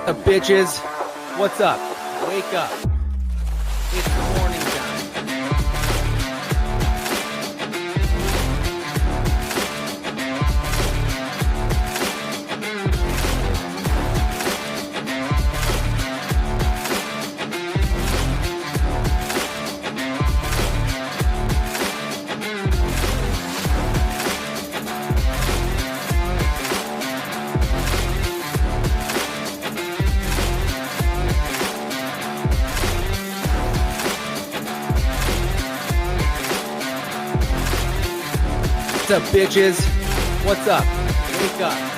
Up, bitches? What's up? Wake up. It's morning time. What's up, bitches? What's up? Wake up.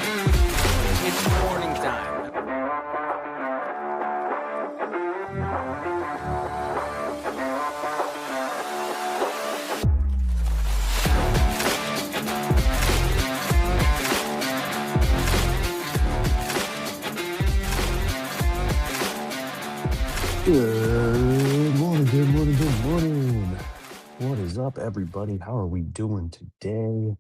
It's morning time. Good morning, good morning, good morning. What is up, everybody? How are we doing today?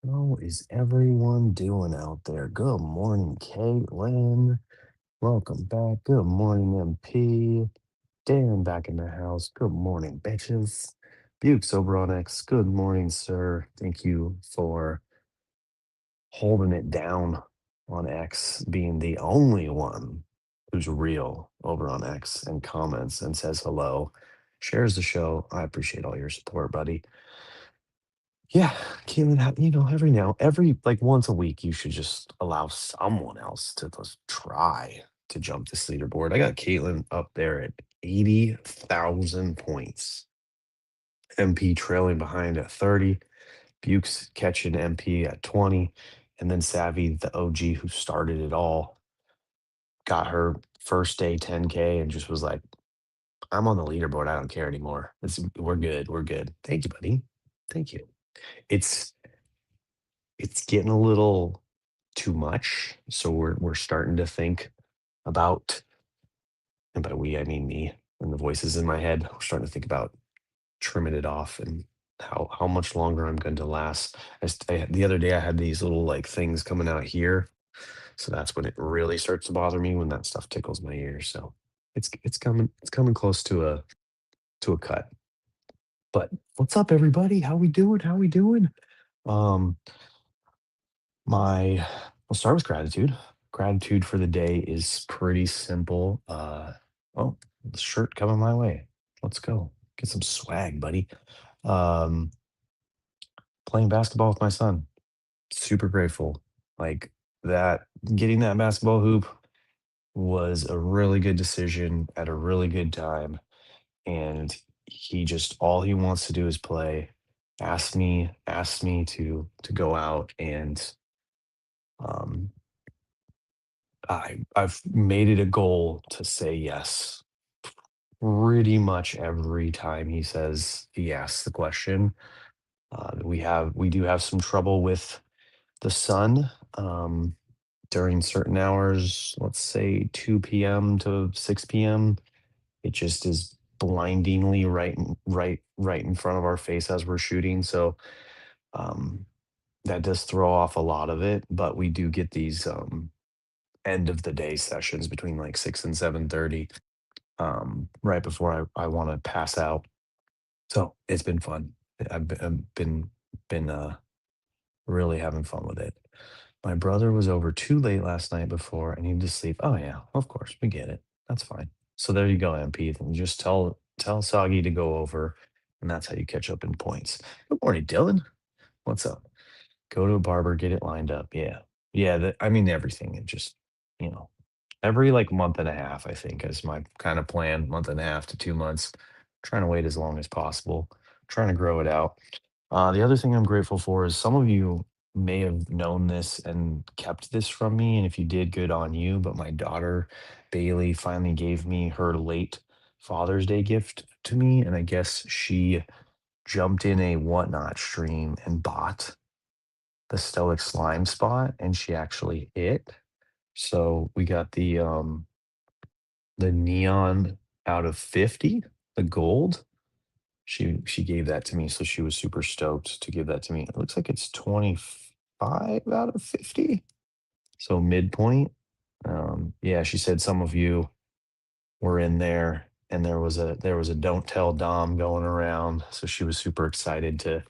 How is everyone doing out there? Good morning, Caitlin. Welcome back. Good morning, MP. Dan back in the house. Good morning, bitches. Bukes over on X. Good morning, sir. Thank you for holding it down on X, being the only one who's real over on X and comments and says hello, shares the show. I appreciate all your support, buddy. Yeah, Keelan, every like once a week, you should just allow someone else to just try to jump this leaderboard. I got Caitlin up there at 80,000 points. MP trailing behind at 30. Bukes catching MP at 20. And then Savvy, the OG who started it all, got her first day 10K and just was like, I'm on the leaderboard. I don't care anymore. We're good. We're good. Thank you, buddy. Thank you. It's it's getting a little too much. So we're starting to think about, and by we I mean me and the voices in my head. We're starting to think about trimming it off and how much longer I'm going to last. The other day I had these little like things coming out here, so that's when it really starts to bother me when that stuff tickles my ears. So it's coming close to a cut. But what's up, everybody? How we doing? How we doing? Um, my We'll start with gratitude. Gratitude for the day is pretty simple. Oh, the shirt coming my way. Let's go. Get some swag, buddy. Um, Playing basketball with my son. Super grateful. Like that, getting that basketball hoop was a really good decision at a really good time. And he just all he wants to do is play. Asked me to go out and um I've made it a goal to say yes pretty much every time he asks the question. We do have some trouble with the sun during certain hours, let's say 2 p.m. to 6 p.m. It just is blindingly right in front of our face as we're shooting. So um, that does throw off a lot of it. But we do get these end of the day sessions between like 6 and 7:30, right before I want to pass out. So it's been fun. I've been really having fun with it. My brother was over too late last night before I needed to sleep. Oh yeah, of course, we get it. That's fine. So there you go, MP. Then just tell Soggy to go over, and that's how you catch up in points. Good morning, Dylan. What's up? Go to a barber, get it lined up. Yeah. Yeah, I mean everything. It just, you know, every like month and a half, I think, is my kind of plan. Month and a half to 2 months. Trying to wait as long as possible. Trying to grow it out. The other thing I'm grateful for is some of you may have known this and kept this from me. And if you did, good on you. But my daughter, Bailey, finally gave me her late Father's Day gift to me. And I guess she jumped in a whatnot stream and bought the Stoic Slime spot and she actually hit. So we got the neon out of 50, the gold. She gave that to me, so she was super stoked to give that to me. It looks like it's 25 out of 50. So midpoint. Yeah, she said some of you were in there, and there was a don't tell Dom going around, so she was super excited to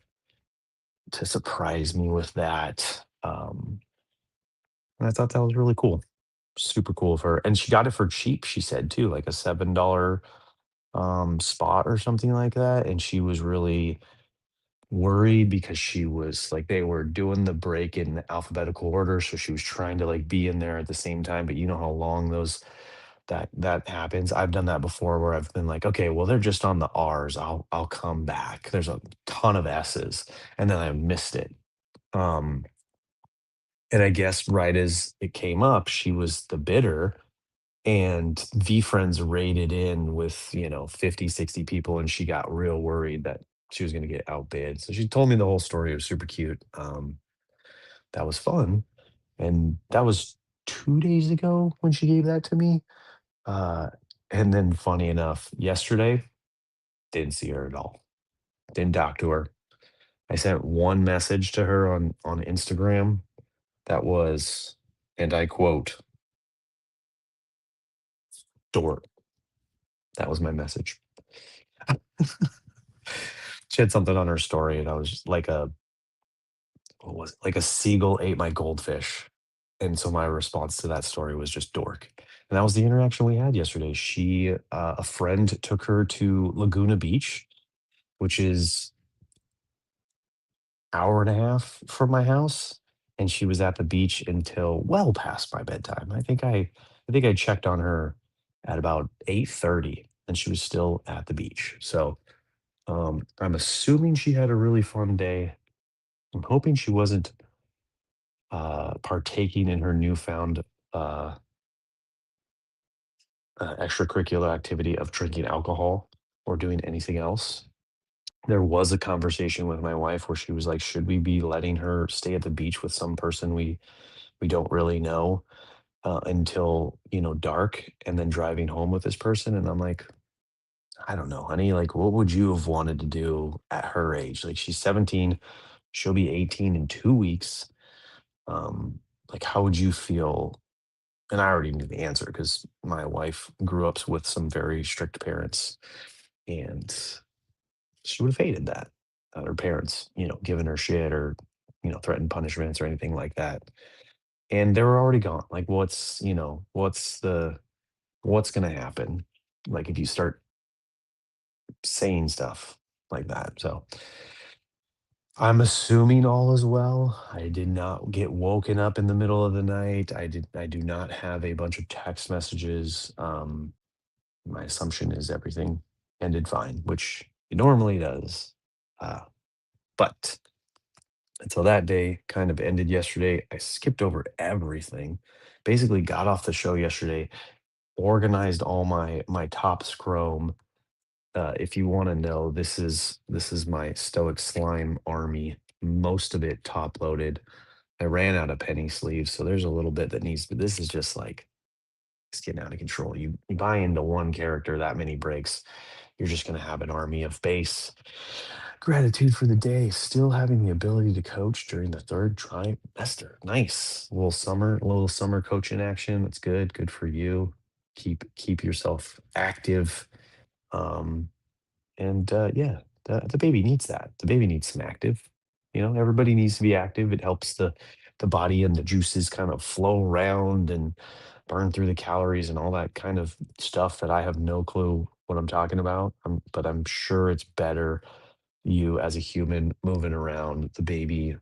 surprise me with that. And I thought that was really cool, super cool of her, and she got it for cheap. She said too, like a $7 spot or something like that, and she was really worried because she was like they were doing the break in alphabetical order, so she was trying to like be in there at the same time. But you know how long those that happens. I've done that before where I've been like, okay, well they're just on the R's. I'll come back. There's a ton of S's, and then I missed it. Um, and I guess right as it came up, she was the bidder, and VFriends raided in with 50, 60 people, and she got real worried that she was going to get outbid. So she told me the whole story. It was super cute. That was fun, and that was 2 days ago when she gave that to me. uh and then funny enough, yesterday didn't see her at all, didn't talk to her. I sent one message to her on Instagram that was, and I quote, "Dork." That was my message. She had something on her story, and I was just like a what was it? Like a seagull ate my goldfish. And so my response to that story was just dork. And that was the interaction we had yesterday. A friend took her to Laguna Beach, which is hour and a half from my house, and she was at the beach until well past my bedtime. I think I checked on her at about 8:30, and she was still at the beach. So I'm assuming she had a really fun day. I'm hoping she wasn't partaking in her newfound uh, extracurricular activity of drinking alcohol or doing anything else. There was a conversation with my wife where she was like, "Should we be letting her stay at the beach with some person we don't really know until dark, and then driving home with this person?" And I'm like, "I don't know, honey. Like, what would you have wanted to do at her age? Like, she's 17, she'll be 18 in 2 weeks. Um, like, how would you feel?" And I already knew the answer because my wife grew up with some very strict parents, and she would have hated that. Her parents, giving her shit or, threatened punishments or anything like that. And they were already gone. Like, what's going to happen? Like, if you start saying stuff like that. So I'm assuming all is well. I did not get woken up in the middle of the night. I do not have a bunch of text messages. My assumption is everything ended fine, which it normally does. Uh, but until that day kind of ended yesterday, I skipped over everything. Basically, got off the show yesterday, organized all my top scrum. If you want to know, this is my Stoic Slime army. Most of it top loaded. I ran out of penny sleeves, so there's a little bit that needs. But this is just like it's getting out of control. You buy into one character that many breaks, you're just going to have an army of base. Gratitude for the day. Still having the ability to coach during the third trimester. Nice. A little summer coaching action. That's good. Good for you. Keep yourself active. Um, and yeah, the baby needs that. The baby needs some active. Everybody needs to be active. It helps the body and the juices kind of flow around and burn through the calories and all that kind of stuff that I have no clue what I'm talking about. But I'm sure it's better you as a human moving around, the baby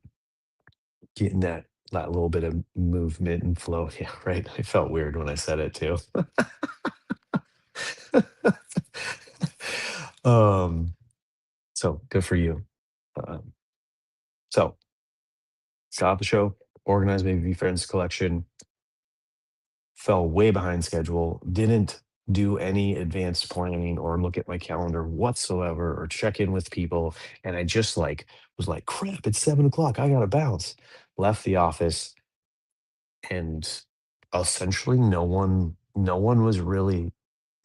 getting that little bit of movement and flow. Yeah, right. I felt weird when I said it too. um, so good for you. Um, so got the show, organized Baby Friends collection, fell way behind schedule, didn't do any advanced planning or look at my calendar whatsoever or check in with people. And I just like was like, crap, it's 7 o'clock. I gotta bounce. Left the office, and essentially no one was really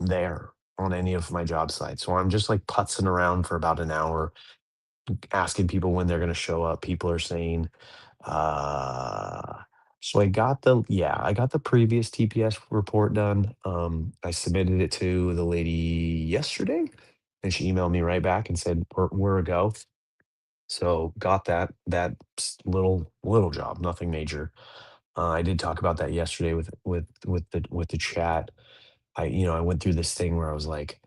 there on any of my job sites. So I'm just like putzing around for about an hour, asking people when they're gonna show up. People are saying, uh So I got the previous TPS report done. I submitted it to the lady yesterday, and she emailed me right back and said we're a go. So got that little job, nothing major. I did talk about that yesterday with the chat. I went through this thing where I was like,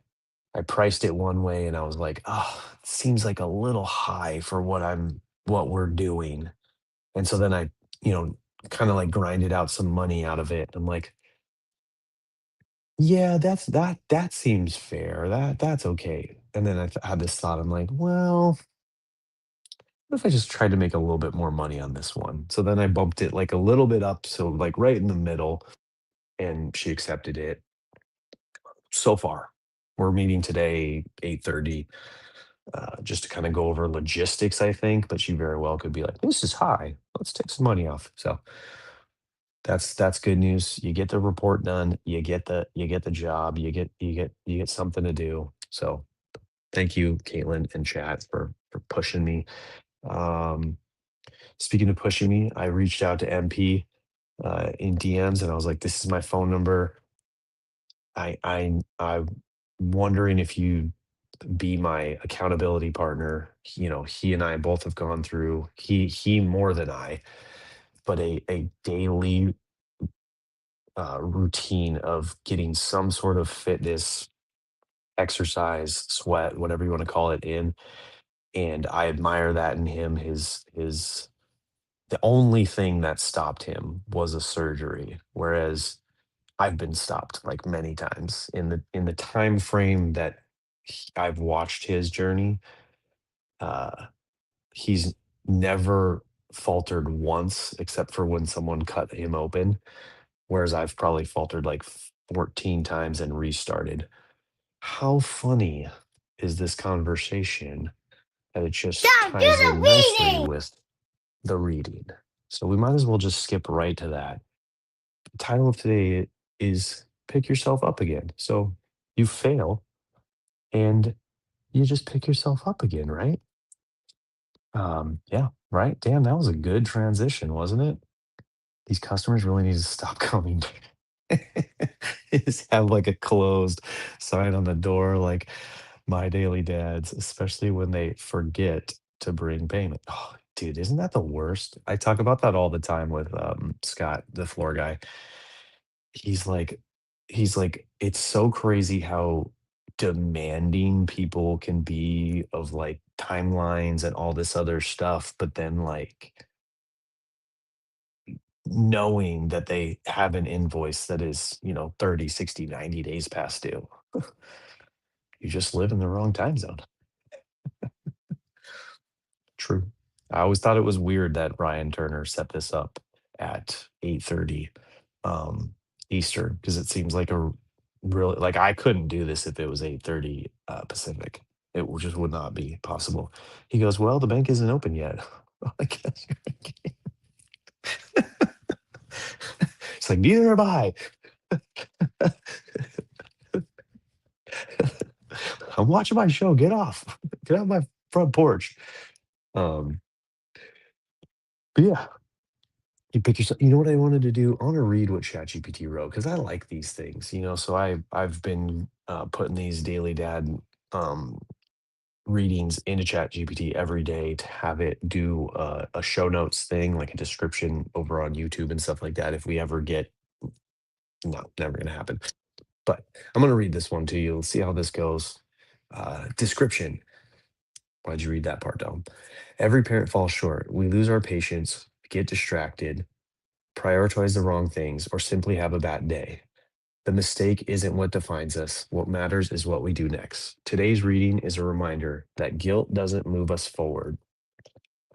I priced it one way, and I was like, oh, it seems like a little high for what we're doing. And so then I, you know, kind of like grinded out some money out of it. I'm like, yeah, that seems fair. That's okay. And then had this thought. I'm like, well, what if I just tried to make a little bit more money on this one? So then I bumped it like a little bit up, so like right in the middle, and she accepted it. So far, we're meeting today 8:30, just to kind of go over logistics, I think. But she very well could be like, "This is high. Let's take some money off." So that's good news. You get the report done. You get the job. You get something to do. So thank you, Caitlin and Chad, for pushing me. Um, Speaking of pushing me, I reached out to MP in DMs, and I was like, "This is my phone number. I'm wondering if you be my accountability partner." He and I both have gone through, he more than I, but a daily routine of getting some sort of fitness, exercise, sweat, whatever you want to call it, in. And I admire that in him. His The only thing that stopped him was a surgery, whereas I've been stopped like many times in the time frame that I've watched his journey. Uh, he's never faltered once, except for when someone cut him open, whereas I've probably faltered like 14 times and restarted. How funny is this conversation that it just Dad, do ties in the nicely reading! with the reading? So we might as well just skip right to that. The title of today is Pick Yourself Up Again. So you fail and you just pick yourself up again, right? Yeah, right. Damn, that was a good transition, wasn't it? These customers really need to stop coming. Just have like a closed sign on the door, like My Daily Dads, especially when they forget to bring payment. Oh, dude, isn't that the worst? I talk about that all the time with Scott, the floor guy. He's like he's like, it's so crazy how demanding people can be of like timelines and all this other stuff, but then like knowing that they have an invoice that is, 30, 60, 90 days past due. You just live in the wrong time zone. True. I always thought it was weird that Ryan Turner set this up at 8:30 um, Eastern, because it seems like a really, like, I couldn't do this if it was 8:30 Pacific. Just would not be possible. He goes, "Well, the bank isn't open yet." I guess you're right. It's like, "Neither am I." "I'm watching my show. Get off. Get off my front porch." Um, but yeah, you pick yourself. You know what I wanted to do? I want to read what ChatGPT wrote because I like these things. So I've been putting these daily dad um, readings into ChatGPT every day to have it do a show notes thing, like a description over on YouTube and stuff like that. If we ever get, no, never gonna happen. But I'm gonna read this one to you. Let's see how this goes. Description. Why'd you read that part, Dom? Every parent falls short. We lose our patience, get distracted, prioritize the wrong things, or simply have a bad day. The mistake isn't what defines us. What matters is what we do next. Today's reading is a reminder that guilt doesn't move us forward.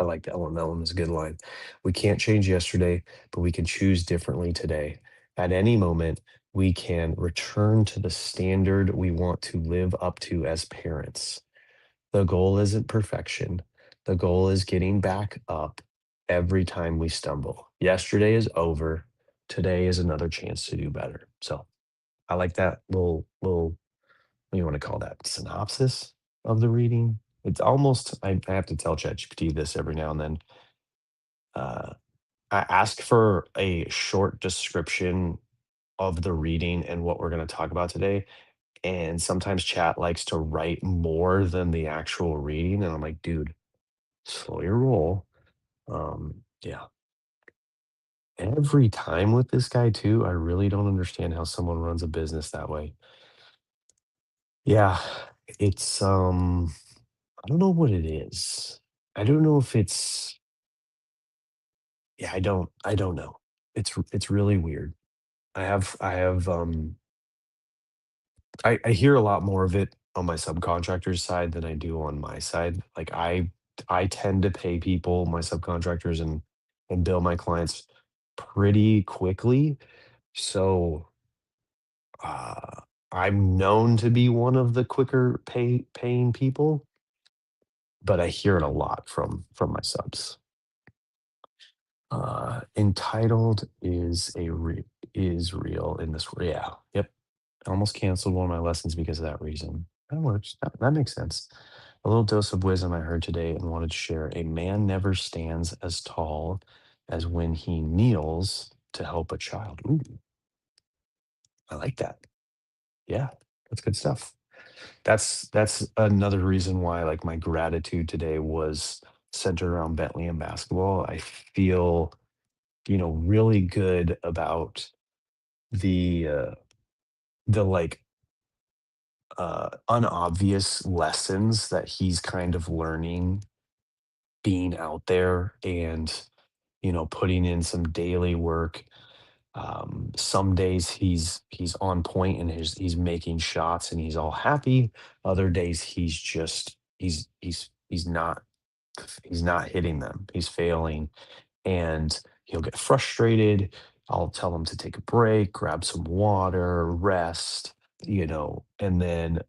I like that one. That one was a good line. We can't change yesterday, but we can choose differently today. At any moment, we can return to the standard we want to live up to as parents. The goal isn't perfection. The goal is getting back up every time we stumble. Yesterday is over. Today is another chance to do better. So I like that little, what do you want to call that? Synopsis of the reading. It's almost, I have to tell ChatGPT this every now and then. I ask for a short description of the reading and what we're going to talk about today. And sometimes chat likes to write more than the actual reading. And I'm like, dude, slow your roll. Yeah. Every time with this guy too, I really don't understand how someone runs a business that way. Yeah. It's I don't know what it is. I don't know if it's yeah, I don't know. It's really weird. I hear a lot more of it on my subcontractor's side than I do on my side. Like I tend to pay people, my subcontractors and bill my clients pretty quickly. So uh I'm known to be one of the quicker paying people, but I hear it a lot from my subs. Entitled is real in this yeah. Yep. I almost canceled one of my lessons because of that reason. That works. That makes sense. A little dose of wisdom I heard today and wanted to share. A man never stands as tall as when he kneels to help a child. Ooh, I like that. Yeah, that's good stuff. That's another reason why like my gratitude today was centered around Bentley and basketball. I feel, really good about the like unobvious lessons that he's kind of learning being out there and putting in some daily work. Some days he's on point and he's making shots and he's all happy. Other days he's not hitting them, he's failing, and he'll get frustrated. I'll tell him to take a break, grab some water, rest, and then,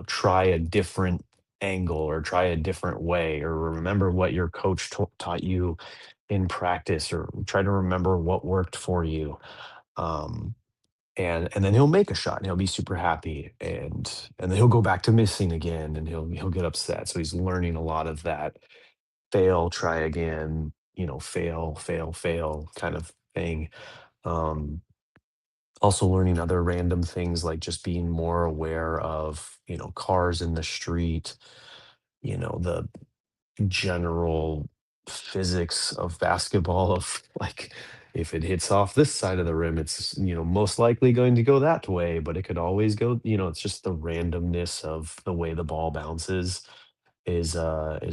try a different angle or try a different way or remember what your coach taught you in practice or try to remember what worked for you. Um, and then he'll make a shot and he'll be super happy and then he'll go back to missing again and he'll get upset. So he's learning a lot of that fail, try again, fail, fail, fail kind of thing. Um, Also learning other random things like just being more aware of, cars in the street, the general physics of basketball of like if it hits off this side of the rim, it's, most likely going to go that way, but it could always go, it's just the randomness of the way the ball bounces is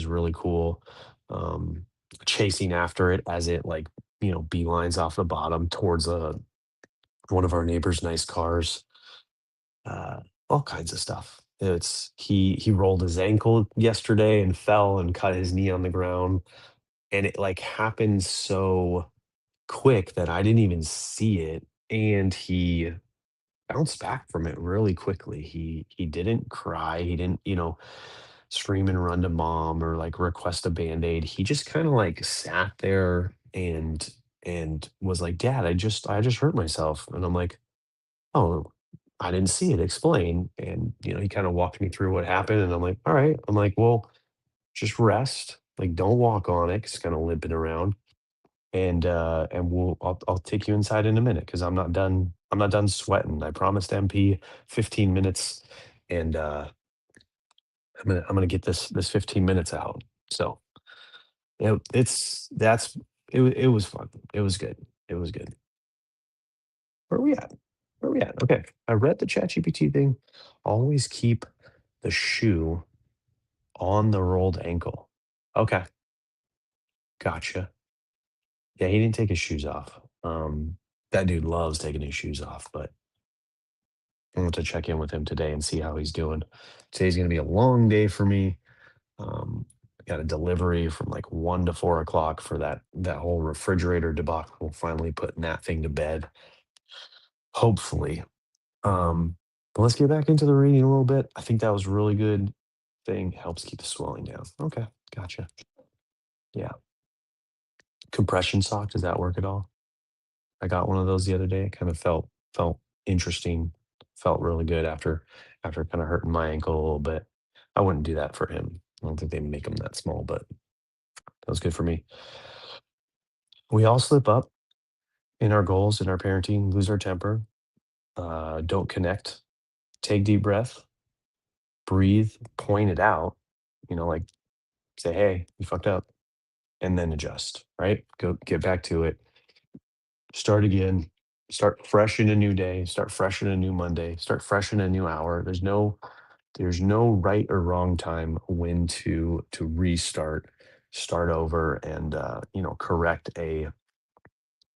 really cool. Um, Chasing after it as it like, beelines off the bottom towards one of our neighbor's nice cars. Uh, all kinds of stuff. He rolled his ankle yesterday and fell and cut his knee on the ground, and it like happened so quick that I didn't even see it, and he bounced back from it really quickly. He didn't cry. He didn't, scream and run to mom or like request a band-aid. He just kind of like sat there and was like, "Dad, I just hurt myself." And I'm like, "Oh, I didn't see it. Explain." And he kind of walked me through what happened, and I'm like, "All right." I'm like, "Well, just rest. Like, don't walk on it. 'Cause it's kind of limping around." And I'll take you inside in a minute because I'm not done sweating. I promised MP 15 minutes, and I'm gonna get this 15 minutes out. So it was fun. It was good. It was good. Where are we at? Where are we at? Okay. I read the ChatGPT thing. Always keep the shoe on the rolled ankle. Okay, gotcha. Yeah, he didn't take his shoes off. That dude loves taking his shoes off, but I want to check in with him today and see how he's doing. Today's gonna be a long day for me. I got a delivery from like 1 to 4 o'clock for that whole refrigerator debacle. Finally putting that thing to bed, hopefully. But let's get back into the reading a little bit. I think that was really good thing. Helps keep the swelling down. Okay, gotcha. Yeah. Compression sock, does that work at all? I got one of those the other day. It kind of felt interesting. Felt really good after kind of hurting my ankle a little bit. I wouldn't do that for him. I don't think they make them that small, but that was good for me. We all slip up in our goals, in our parenting, lose our temper, don't connect, take deep breath, breathe, point it out, like say, hey, you fucked up, and then adjust, right? Go get back to it, start again, start fresh in a new day, start fresh in a new Monday, start fresh in a new hour. There's no right or wrong time when to restart, start over, and correct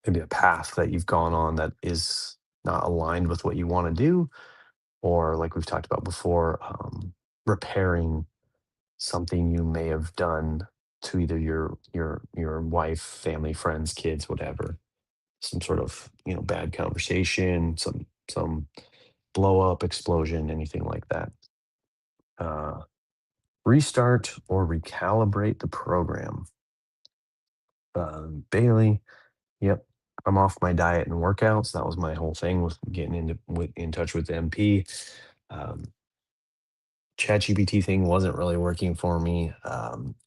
maybe a path that you've gone on that is not aligned with what you want to do, or like we've talked about before, repairing something you may have done to either your wife, family, friends, kids, whatever. Some sort of bad conversation, some blow up, explosion, anything like that. Uh, Restart or recalibrate the program. Bailey, yep. I'm off my diet and workouts. That was my whole thing with getting in touch with MP. Um, ChatGPT thing wasn't really working for me.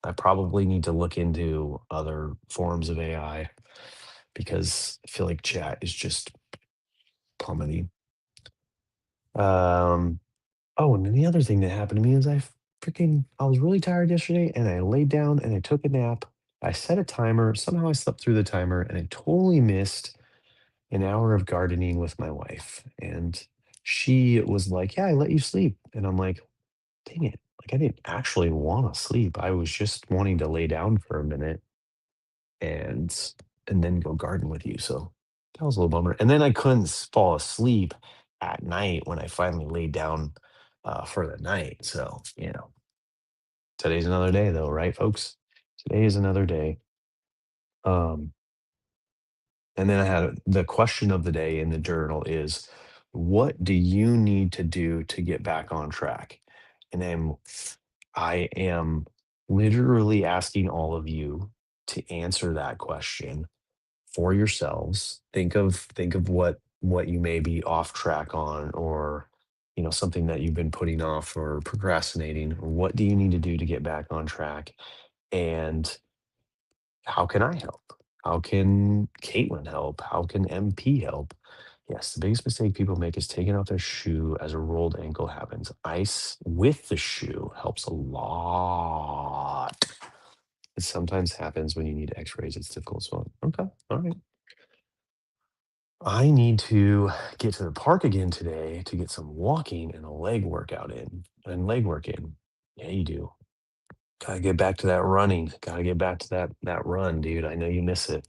I probably need to look into other forms of AI because I feel like chat is just plummeting. Um, oh, and then the other thing that happened to me is I was really tired yesterday and I laid down and I took a nap. I set a timer. Somehow I slept through the timer and I totally missed an hour of gardening with my wife. And she was like, yeah, I let you sleep. And I'm like, dang it. Like I didn't actually want to sleep. I was just wanting to lay down for a minute and and then go garden with you. So that was a little bummer. And then I couldn't fall asleep at night when I finally laid down for the night. So, today's another day though, right, folks? Today is another day. Um, And then I had the question of the day in the journal is, what do you need to do to get back on track? And I am literally asking all of you to answer that question for yourselves. Think of what you may be off track on, or something that you've been putting off or procrastinating. What do you need to do to get back on track? And how can I help? How can Caitlin help? How can MP help? Yes, the biggest mistake people make is taking off their shoe as a rolled ankle happens. Ice with the shoe helps a lot. It sometimes happens when you need x-rays. It's difficult. So, okay. All right. I need to get to the park again today to get some walking and a leg workout in and leg work in. Yeah, you do. Gotta get back to that running. Gotta get back to that run, dude. I know you miss it.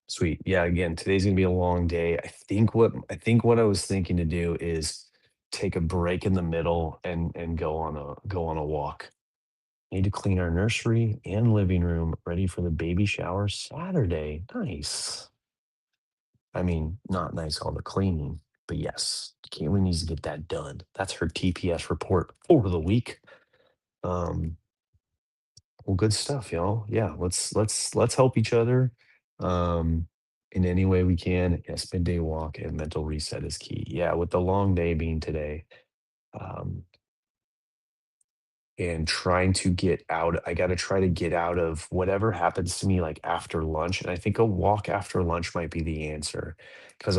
Sweet. Yeah, again, today's gonna be a long day. I think what I was thinking to do is take a break in the middle and go on a walk. Need to clean our nursery and living room ready for the baby shower Saturday. Nice. I mean, not nice all the cleaning, but yes, Caitlin needs to get that done. That's her TPS report over the week. Um, Well, good stuff, y'all. Yeah, let's help each other um in any way we can. Yes, midday walk and mental reset is key. Yeah, with the long day being today, um, and trying to get out, I gotta try to get out of whatever happens to me like after lunch. And I think a walk after lunch might be the answer. Cause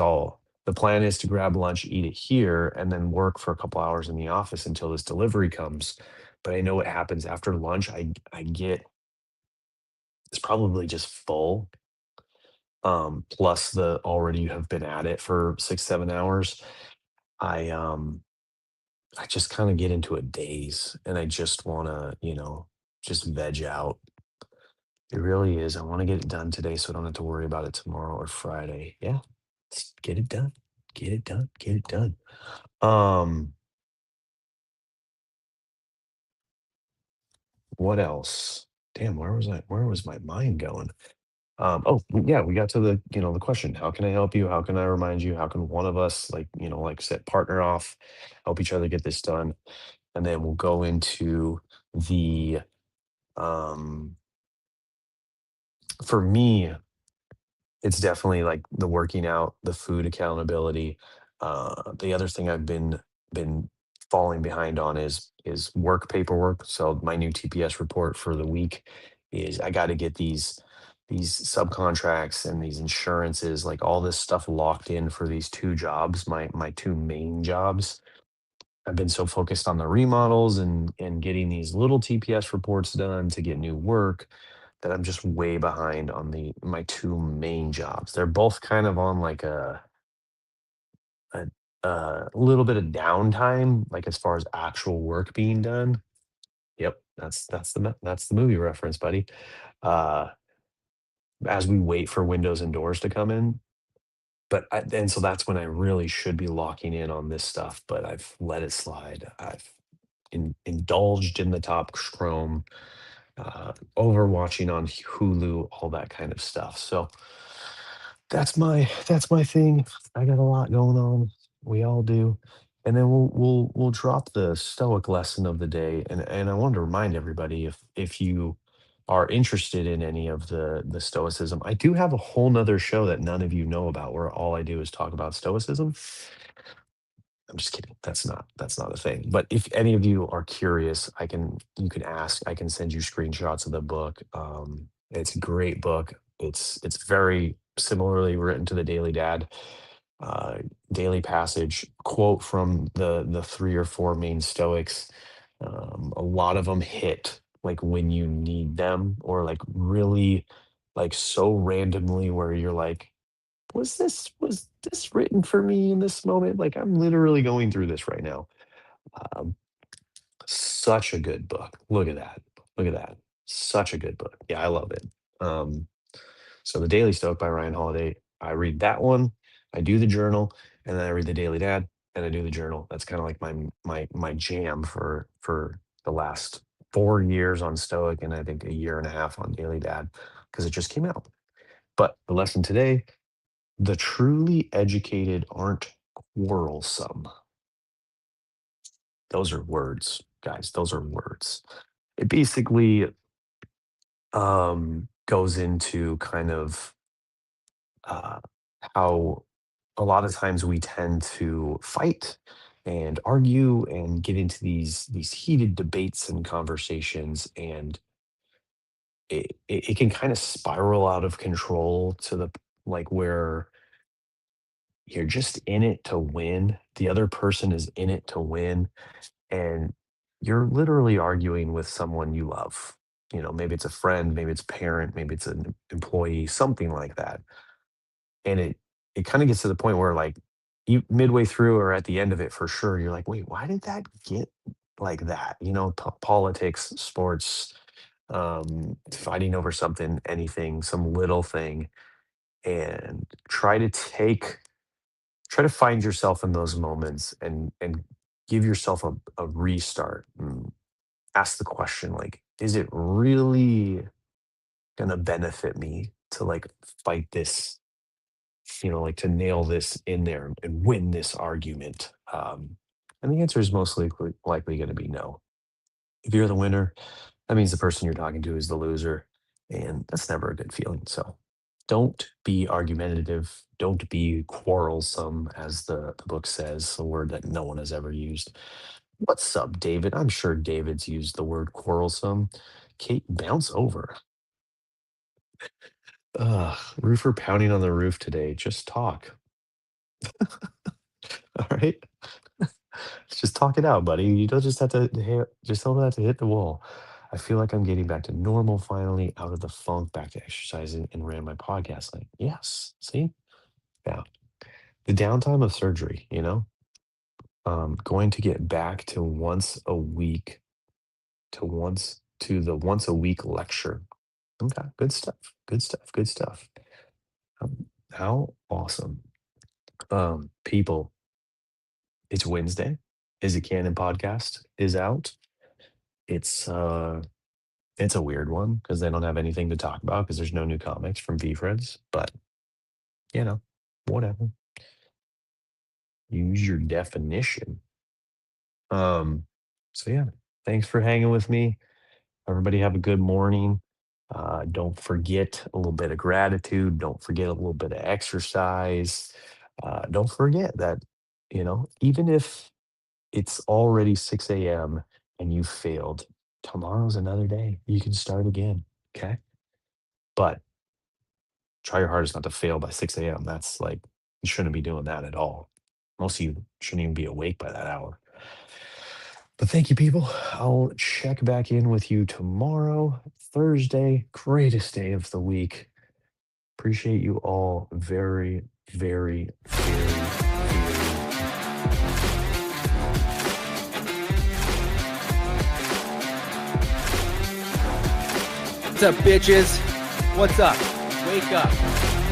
the plan is to grab lunch, eat it here, and then work for a couple hours in the office until this delivery comes. But I know what happens after lunch. I get it's probably just full, plus the already you have been at it for 6, 7 hours. I, um, I just kinda get into a daze, and I just wanna, just veg out. It really is. I wanna get it done today so I don't have to worry about it tomorrow or Friday. Yeah. Get it done. Get it done. Get it done. Um, what else? Damn, where was my mind going? Oh, yeah, we got to the question. How can I help you? How can I remind you? How can one of us, like I said, partner off, help each other get this done? And then we'll go into the, um, for me, it's definitely like the working out, the food accountability. The other thing I've been falling behind on is work paperwork. So my new TPS report for the week is I got to get these. these subcontracts and these insurances, like all this stuff locked in for these two jobs, my two main jobs. I've been so focused on the remodels and getting these little TPS reports done to get new work that I'm just way behind on the my two main jobs. They're both kind of on like a, a little bit of downtime, like as far as actual work being done. Yep, that's the movie reference, buddy. Uh, as we wait for windows and doors to come in, and so that's when I really should be locking in on this stuff, but I've let it slide. I've indulged in the top Chrome, overwatching on Hulu, all that kind of stuff. So that's my thing. I got a lot going on. We all do. And then we'll drop the stoic lesson of the day. And I wanted to remind everybody, if you are interested in any of the stoicism, I do have a whole nother show that none of you know about where all I do is talk about stoicism. I'm just kidding. That's not a thing. But if any of you are curious, you can ask. I can send you screenshots of the book. It's a great book. It's very similarly written to the Daily Dad. Uh, Daily passage quote from the three or four main Stoics. A lot of them hit like when you need them, or like really like so randomly where you're like, was this written for me in this moment? Like I'm literally going through this right now. Um, Such a good book. Look at that. Look at that. Such a good book. Yeah, I love it. Um, so the Daily Stoic by Ryan Holiday. I read that one. I do the journal, and then I read the Daily Dad, and I do the journal. That's kind of like my jam for the last 4 years on Stoic, and I think a year and a half on Daily Dad because it just came out. But the lesson today: the truly educated aren't quarrelsome. Those are words, guys. Those are words. It basically goes into kind of uh, how a lot of times we tend to fight and argue and get into these heated debates and conversations, and it can kind of spiral out of control to the like where you're just in it to win. The other person is in it to win, and you're literally arguing with someone you love. Maybe it's a friend, maybe it's a parent, maybe it's an employee, something like that. And it kind of gets to the point where like you midway through or at the end of it for sure, you're like, wait, why did that get like that? Politics, sports, fighting over something, anything, some little thing, and try to find yourself in those moments and give yourself a restart and ask the question, like, is it really gonna benefit me to like fight this, like to nail this in there and win this argument? And the answer is most likely going to be no. If you're the winner, that means the person you're talking to is the loser, and that's never a good feeling. So don't be argumentative. Don't be quarrelsome, as the book says, a word that no one has ever used. What's up, David? I'm sure David's used the word quarrelsome. Kate, bounce over. Roofer pounding on the roof today. Just talk. All right. Just talk it out, buddy. You don't just have to just don't have to hit the wall. I feel like I'm getting back to normal finally, out of the funk, back to exercising, and ran my podcast. Like, yes, see? Yeah. The downtime of surgery, going to get back to once a week to the once a week lecture. Okay, good stuff. Good stuff. Good stuff. How awesome. People, it's Wednesday. Is it Canon podcast is out. It's it's a weird one because they don't have anything to talk about because there's no new comics from V-Friends, but, you know, whatever. Use your definition. Um, so yeah, thanks for hanging with me. Everybody have a good morning. Don't forget a little bit of gratitude. Don't forget a little bit of exercise. Don't forget that, even if it's already 6 a.m. and you failed, tomorrow's another day. You can start again. Okay. But try your hardest not to fail by 6 a.m. That's like, you shouldn't be doing that at all. Most of you shouldn't even be awake by that hour. But thank you, people. I'll check back in with you tomorrow, Thursday, greatest day of the week. Appreciate you all very, very, very. What's up, bitches? What's up? Wake up.